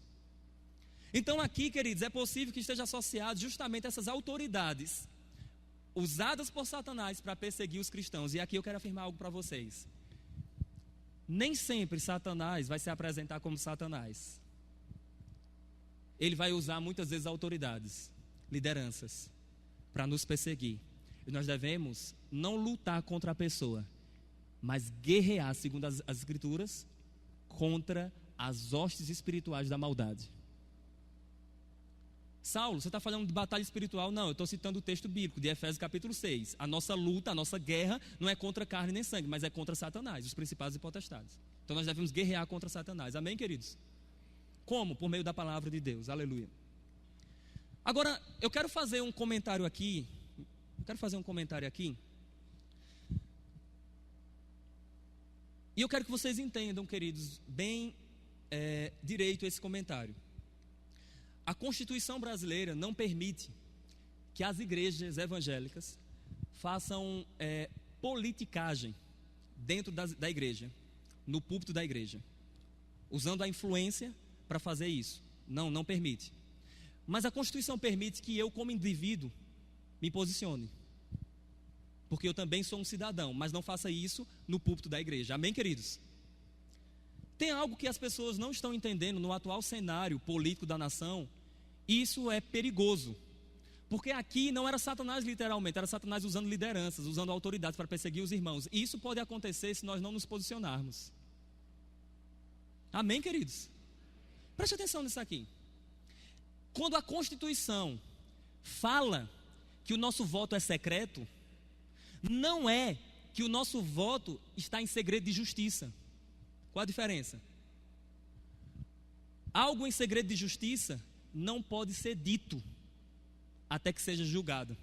Então aqui, queridos, é possível que esteja associado justamente a essas autoridades usadas por Satanás para perseguir os cristãos. E aqui eu quero afirmar algo para vocês: nem sempre Satanás vai se apresentar como Satanás. Ele vai usar muitas vezes autoridades, lideranças, para nos perseguir. E nós devemos não lutar contra a pessoa, mas guerrear, segundo as Escrituras, contra as hostes espirituais da maldade. Saulo, você está falando de batalha espiritual? Não, eu estou citando o texto bíblico de Efésios capítulo 6. A nossa luta, a nossa guerra não é contra carne nem sangue, mas é contra Satanás, os principados e potestades. Então nós devemos guerrear contra Satanás. Amém, queridos? Como? Por meio da palavra de Deus. Aleluia. Agora, eu quero fazer um comentário aqui. E eu quero que vocês entendam, queridos, bem direito esse comentário. A Constituição brasileira não permite que as igrejas evangélicas façam politicagem dentro da igreja, no púlpito da igreja, usando a influência para fazer isso. Não permite. Mas a Constituição permite que eu, como indivíduo, me posicione, porque eu também sou um cidadão, mas não faça isso no púlpito da igreja. Amém, queridos? Tem algo que as pessoas não estão entendendo no atual cenário político da nação, e isso é perigoso, porque aqui não era Satanás literalmente, era Satanás usando lideranças, usando autoridades para perseguir os irmãos. E isso pode acontecer se nós não nos posicionarmos. Amém, queridos? Preste atenção nisso aqui. Quando a Constituição fala que o nosso voto é secreto, não é que o nosso voto está em segredo de justiça. Qual a diferença? Algo em segredo de justiça não pode ser dito até que seja julgado,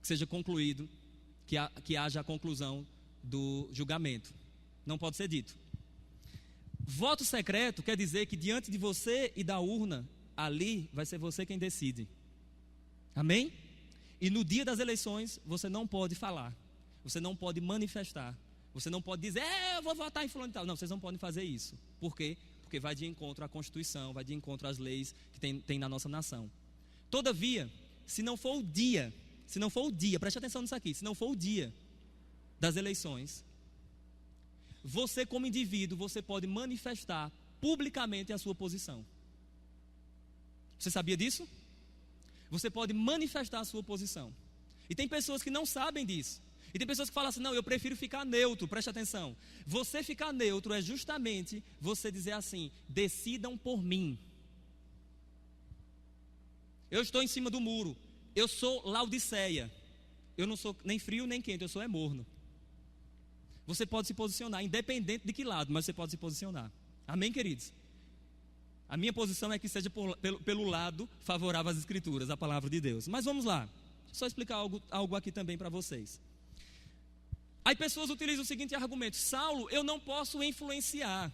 que seja concluído, que haja a conclusão do julgamento. Não pode ser dito. Voto secreto quer dizer que diante de você e da urna, ali vai ser você quem decide. Amém? E no dia das eleições, você não pode falar, você não pode manifestar, você não pode dizer, eu vou votar em fulano e tal. Não, vocês não podem fazer isso. Por quê? Porque vai de encontro à Constituição, vai de encontro às leis que tem na nossa nação. Todavia, se não for o dia, preste atenção nisso aqui, se não for o dia das eleições, você como indivíduo, você pode manifestar publicamente a sua posição. Você sabia disso? Você pode manifestar a sua posição. E tem pessoas que não sabem disso. E tem pessoas que falam assim, não, eu prefiro ficar neutro. Preste atenção. Você ficar neutro é justamente você dizer assim, decidam por mim. Eu estou em cima do muro. Eu sou Laodiceia. Eu não sou nem frio nem quente, eu sou morno. Você pode se posicionar, independente de que lado, mas você pode se posicionar. Amém, queridos? A minha posição é que seja pelo lado favorável às Escrituras, à palavra de Deus. Mas vamos lá, só explicar algo aqui também para vocês. Aí pessoas utilizam o seguinte argumento: Saulo, eu não posso influenciar.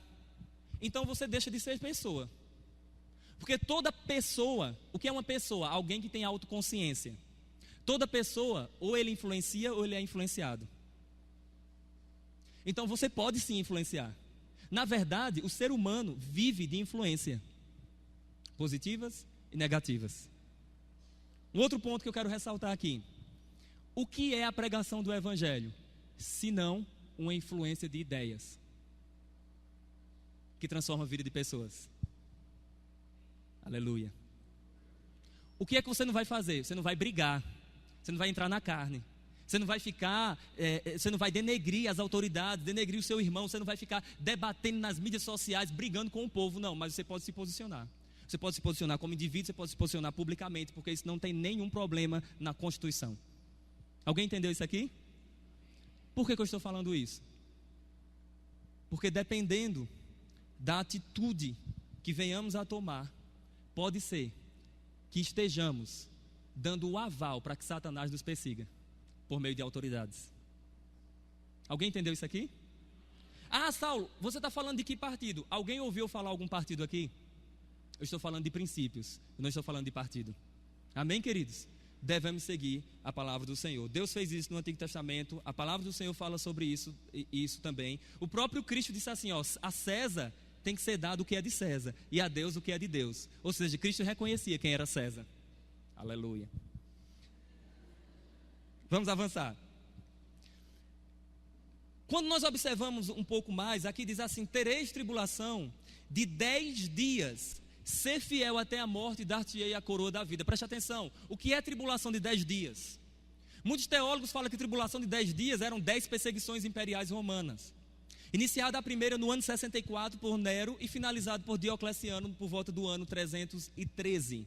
Então você deixa de ser pessoa. Porque toda pessoa, o que é uma pessoa? Alguém que tem autoconsciência. Toda pessoa, ou ele influencia ou ele é influenciado. Então você pode sim influenciar. Na verdade, o ser humano vive de influência, positivas e negativas. Um outro ponto que eu quero ressaltar aqui: o que é a pregação do Evangelho? Se não uma influência de ideias que transforma a vida de pessoas. Aleluia. O que é que você não vai fazer? Você não vai brigar, você não vai entrar na carne, você não vai ficar, você não vai denegrir as autoridades, denegrir o seu irmão, você não vai ficar debatendo nas mídias sociais, brigando com o povo, não, mas você pode se posicionar. Você pode se posicionar como indivíduo, você pode se posicionar publicamente, porque isso não tem nenhum problema na Constituição. Alguém entendeu isso aqui? Por que eu estou falando isso? Porque dependendo da atitude que venhamos a tomar, pode ser que estejamos dando o aval para que Satanás nos persiga, por meio de autoridades. Alguém entendeu isso aqui? Ah, Saulo, você está falando de que partido? Alguém ouviu falar algum partido aqui? Eu estou falando de princípios, eu não estou falando de partido. Amém, queridos? Devemos seguir a palavra do Senhor. Deus fez isso no Antigo Testamento, a palavra do Senhor fala sobre isso também. O próprio Cristo disse assim, a César tem que ser dado o que é de César, e a Deus o que é de Deus. Ou seja, Cristo reconhecia quem era César. Aleluia. Vamos avançar. Quando nós observamos um pouco mais, aqui diz assim: tereis tribulação de 10 dias, ser fiel até a morte e dar-te-ei a coroa da vida. Preste atenção, o que é tribulação de 10 dias? Muitos teólogos falam que tribulação de 10 dias eram 10 perseguições imperiais romanas. Iniciada a primeira no ano 64 por Nero e finalizada por Diocleciano por volta do ano 313.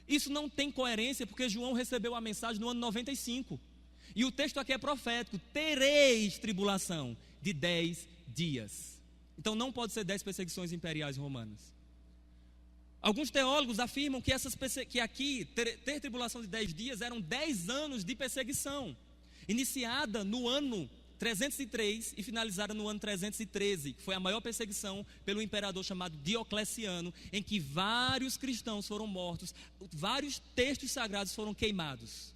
Isso não tem coerência porque João recebeu a mensagem no ano 95. E o texto aqui é profético: tereis tribulação de 10 dias. Então não pode ser 10 perseguições imperiais romanas. Alguns teólogos afirmam que aqui ter tribulação de 10 dias eram 10 anos de perseguição, iniciada no ano 303 e finalizada no ano 313, que foi a maior perseguição pelo imperador chamado Diocleciano, em que vários cristãos foram mortos, vários textos sagrados foram queimados.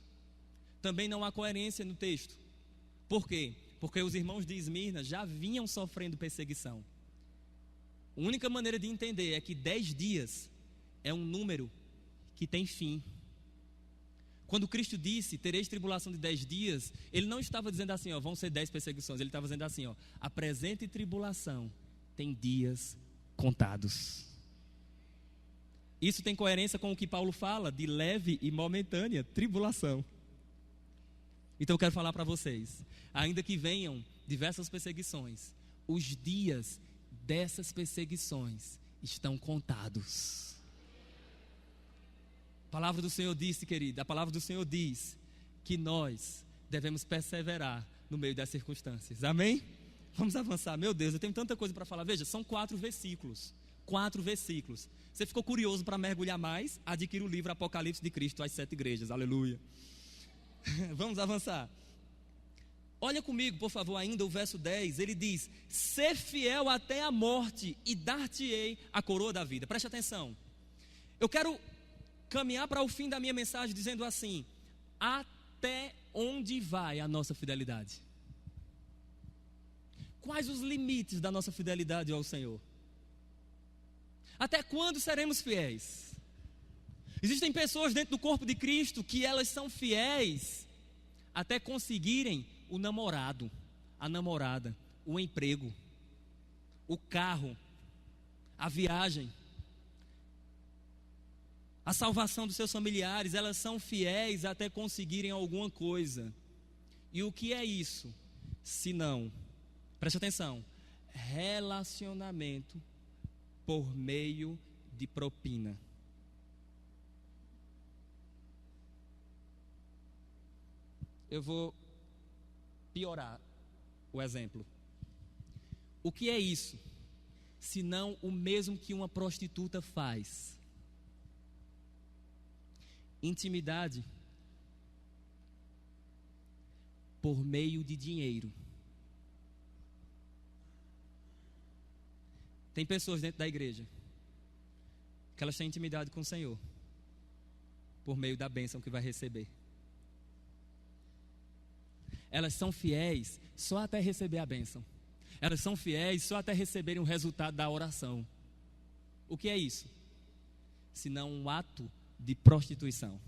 Também não há coerência no texto. Por quê? Porque os irmãos de Esmirna já vinham sofrendo perseguição. A única maneira de entender é que 10 dias é um número que tem fim. Quando Cristo disse, tereis tribulação de 10 dias, Ele não estava dizendo assim, vão ser 10 perseguições. Ele estava dizendo assim, a presente tribulação tem dias contados. Isso tem coerência com o que Paulo fala de leve e momentânea tribulação. Então eu quero falar para vocês, ainda que venham diversas perseguições, os dias dessas perseguições estão contados. A palavra do Senhor disse, querida, a palavra do Senhor diz que nós devemos perseverar no meio das circunstâncias. Amém? Vamos avançar. Meu Deus, eu tenho tanta coisa para falar. Veja, são 4 versículos. 4 versículos. Você ficou curioso para mergulhar mais? Adquira o livro Apocalipse de Cristo às 7 igrejas. Aleluia. Vamos avançar. Olha comigo, por favor, ainda o verso 10. Ele diz: ser fiel até a morte e dar-te-ei a coroa da vida. Preste atenção. Eu quero caminhar para o fim da minha mensagem dizendo assim: até onde vai a nossa fidelidade? Quais os limites da nossa fidelidade ao Senhor? Até quando seremos fiéis? Existem pessoas dentro do corpo de Cristo que elas são fiéis até conseguirem o namorado, a namorada, o emprego, o carro, a viagem, a salvação dos seus familiares. Elas são fiéis até conseguirem alguma coisa. E o que é isso? Se não, preste atenção, relacionamento por meio de propina. Eu vou piorar o exemplo. O que é isso? Se não o mesmo que uma prostituta faz. Intimidade por meio de dinheiro. Tem pessoas dentro da igreja que elas têm intimidade com o Senhor por meio da bênção que vai receber. Elas são fiéis só até receber a bênção. Elas são fiéis só até receberem o resultado da oração. O que é isso? Senão um ato de prostituição.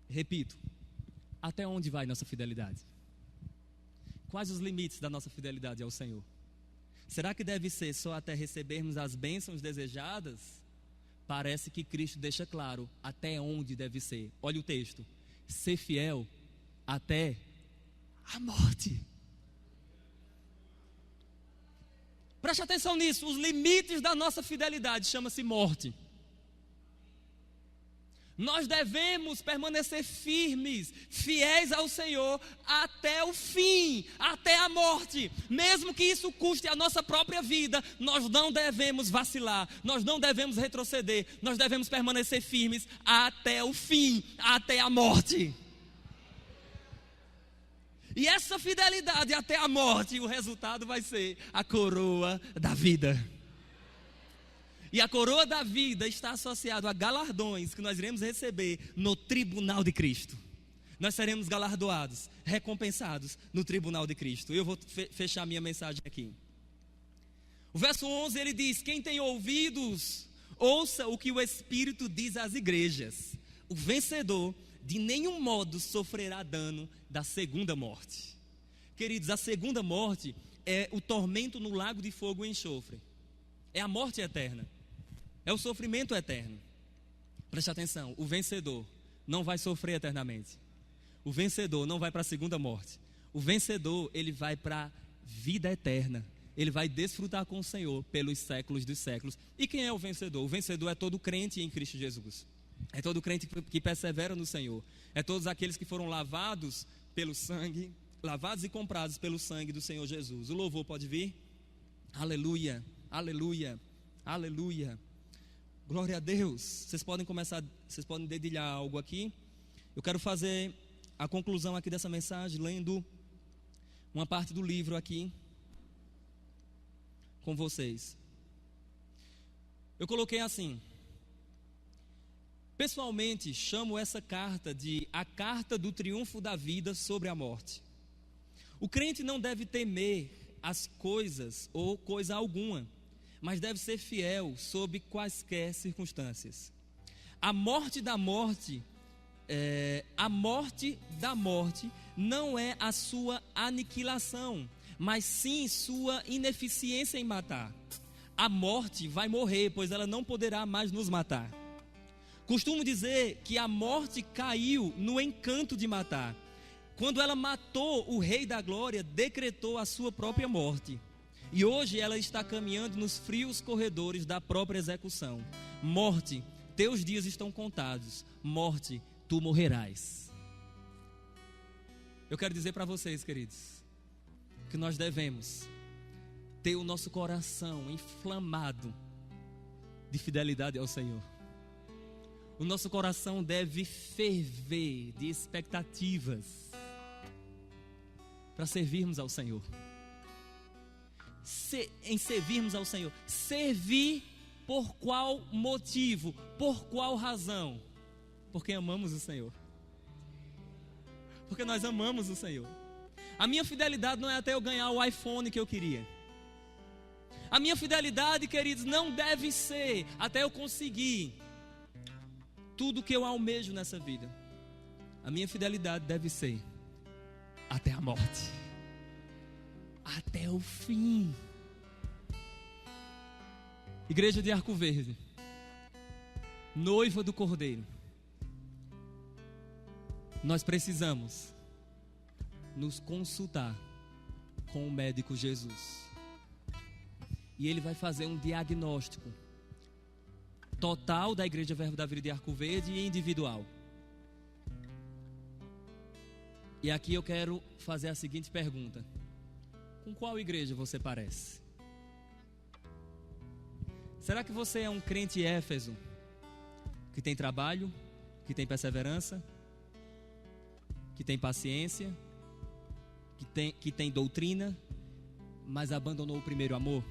Repito, até onde vai nossa fidelidade? Quais os limites da nossa fidelidade ao Senhor? Será que deve ser só até recebermos as bênçãos desejadas? Parece que Cristo deixa claro até onde deve ser. Olha o texto: ser fiel até a morte. Preste atenção nisso. Os limites da nossa fidelidade chama-se morte. Nós devemos permanecer firmes, fiéis ao Senhor até o fim, até a morte. Mesmo que isso custe a nossa própria vida, nós não devemos vacilar, nós não devemos retroceder, nós devemos permanecer firmes até o fim, até a morte. E essa fidelidade até a morte, o resultado vai ser a coroa da vida. E a coroa da vida está associada a galardões que nós iremos receber no tribunal de Cristo. Nós seremos galardoados, recompensados no tribunal de Cristo. Eu vou fechar minha mensagem aqui. O verso 11 ele diz: quem tem ouvidos, ouça o que o Espírito diz às igrejas. O vencedor de nenhum modo sofrerá dano da segunda morte. Queridos, a segunda morte é o tormento no lago de fogo e enxofre. É a morte eterna. É o sofrimento eterno. Preste atenção, o vencedor não vai sofrer eternamente. O vencedor não vai para a segunda morte. O vencedor, ele vai para a vida eterna. Ele vai desfrutar com o Senhor pelos séculos dos séculos. E quem é o vencedor? O vencedor é todo crente em Cristo Jesus. É todo crente que persevera no Senhor. É todos aqueles que foram lavados pelo sangue, lavados e comprados pelo sangue do Senhor Jesus. O louvor pode vir? Aleluia, aleluia, aleluia. Glória a Deus. Vocês podem dedilhar algo aqui. Eu quero fazer a conclusão aqui dessa mensagem lendo uma parte do livro aqui com vocês. Eu coloquei assim: pessoalmente chamo essa carta de a carta do triunfo da vida sobre a morte. O crente não deve temer as coisas ou coisa alguma, mas deve ser fiel sob quaisquer circunstâncias. A morte da morte não é a sua aniquilação, mas sim sua ineficiência em matar. A morte vai morrer, pois ela não poderá mais nos matar. Costumo dizer que a morte caiu no encanto de matar. Quando ela matou o Rei da Glória, decretou a sua própria morte. E hoje ela está caminhando nos frios corredores da própria execução. Morte, teus dias estão contados. Morte, tu morrerás. Eu quero dizer para vocês, queridos, que nós devemos ter o nosso coração inflamado de fidelidade ao Senhor. O nosso coração deve ferver de expectativas para servirmos ao Senhor. Em servirmos ao Senhor. Servir por qual motivo? Por qual razão? Porque amamos o Senhor. Porque nós amamos o Senhor. A minha fidelidade não é até eu ganhar o iPhone que eu queria. A minha fidelidade, queridos, não deve ser até eu conseguir tudo que eu almejo nessa vida. A minha fidelidade deve ser até a morte, até o fim. Igreja de Arco Verde, noiva do Cordeiro, nós precisamos nos consultar com o médico Jesus. E ele vai fazer um diagnóstico total da Igreja Verbo da Vida de Arco Verde e individual. E aqui eu quero fazer a seguinte pergunta: com qual igreja você parece? Será que você é um crente éfeso, que tem trabalho, que tem perseverança, que tem paciência, que tem doutrina, mas abandonou o primeiro amor?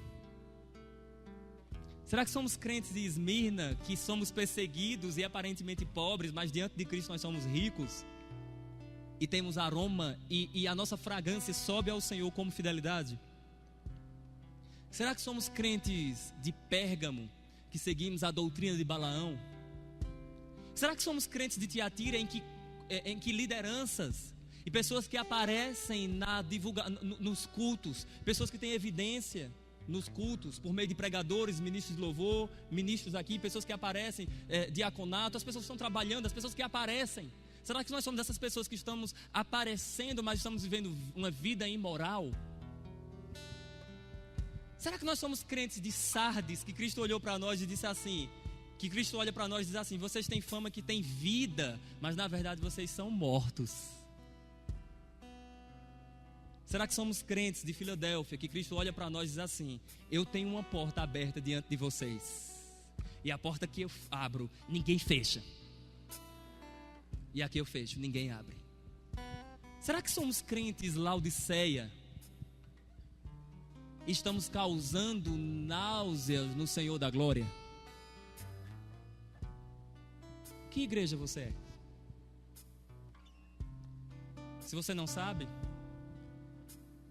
Será que somos crentes de Esmirna, que somos perseguidos e aparentemente pobres, mas diante de Cristo nós somos ricos? E temos aroma e a nossa fragrância sobe ao Senhor como fidelidade? Será que somos crentes de Pérgamo, que seguimos a doutrina de Balaão? Será que somos crentes de Tiatira, em que lideranças e pessoas que aparecem nos cultos, pessoas que têm evidência nos cultos, por meio de pregadores, ministros de louvor, ministros aqui, pessoas que aparecem, diaconato, as pessoas que estão trabalhando, as pessoas que aparecem? Será que nós somos dessas pessoas que estamos aparecendo, mas estamos vivendo uma vida imoral? Será que nós somos crentes de Sardes, que Cristo olhou para nós e disse assim, que Cristo olha para nós e diz assim: vocês têm fama que tem vida, mas na verdade vocês são mortos? Será que somos crentes de Filadélfia, que Cristo olha para nós e diz assim: eu tenho uma porta aberta diante de vocês, e a porta que eu abro, ninguém fecha, e a que eu fecho, ninguém abre? Será que somos crentes Laodiceia, e estamos causando náuseas no Senhor da Glória? Que igreja você é? Se você não sabe,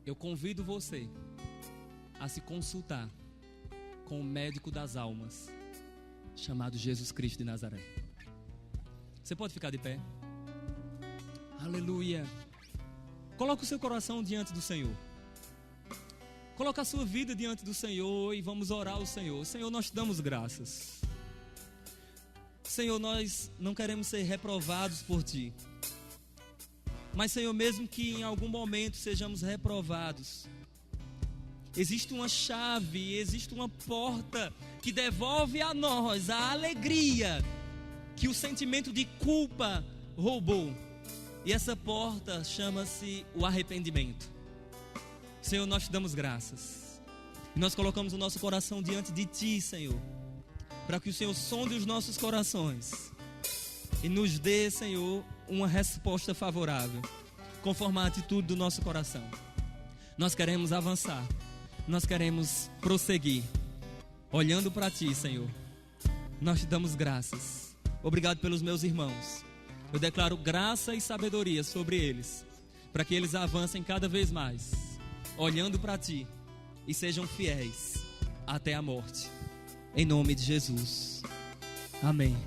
eu convido você a se consultar com o médico das almas, chamado Jesus Cristo de Nazaré. Você pode ficar de pé? Aleluia. Coloca o seu coração diante do Senhor. Coloca a sua vida diante do Senhor e vamos orar ao Senhor. Senhor, nós te damos graças. Senhor, nós não queremos ser reprovados por Ti. Mas, Senhor, mesmo que em algum momento sejamos reprovados, existe uma chave, existe uma porta que devolve a nós a alegria que o sentimento de culpa roubou. E essa porta chama-se o arrependimento. Senhor, nós te damos graças. E nós colocamos o nosso coração diante de Ti, Senhor, para que o Senhor sonde os nossos corações e nos dê, Senhor, uma resposta favorável, conforme a atitude do nosso coração. Nós queremos avançar, nós queremos prosseguir, olhando para Ti, Senhor. Nós te damos graças. Obrigado pelos meus irmãos. Eu declaro graça e sabedoria sobre eles, para que eles avancem cada vez mais, olhando para Ti, e sejam fiéis até a morte. Em nome de Jesus. Amém.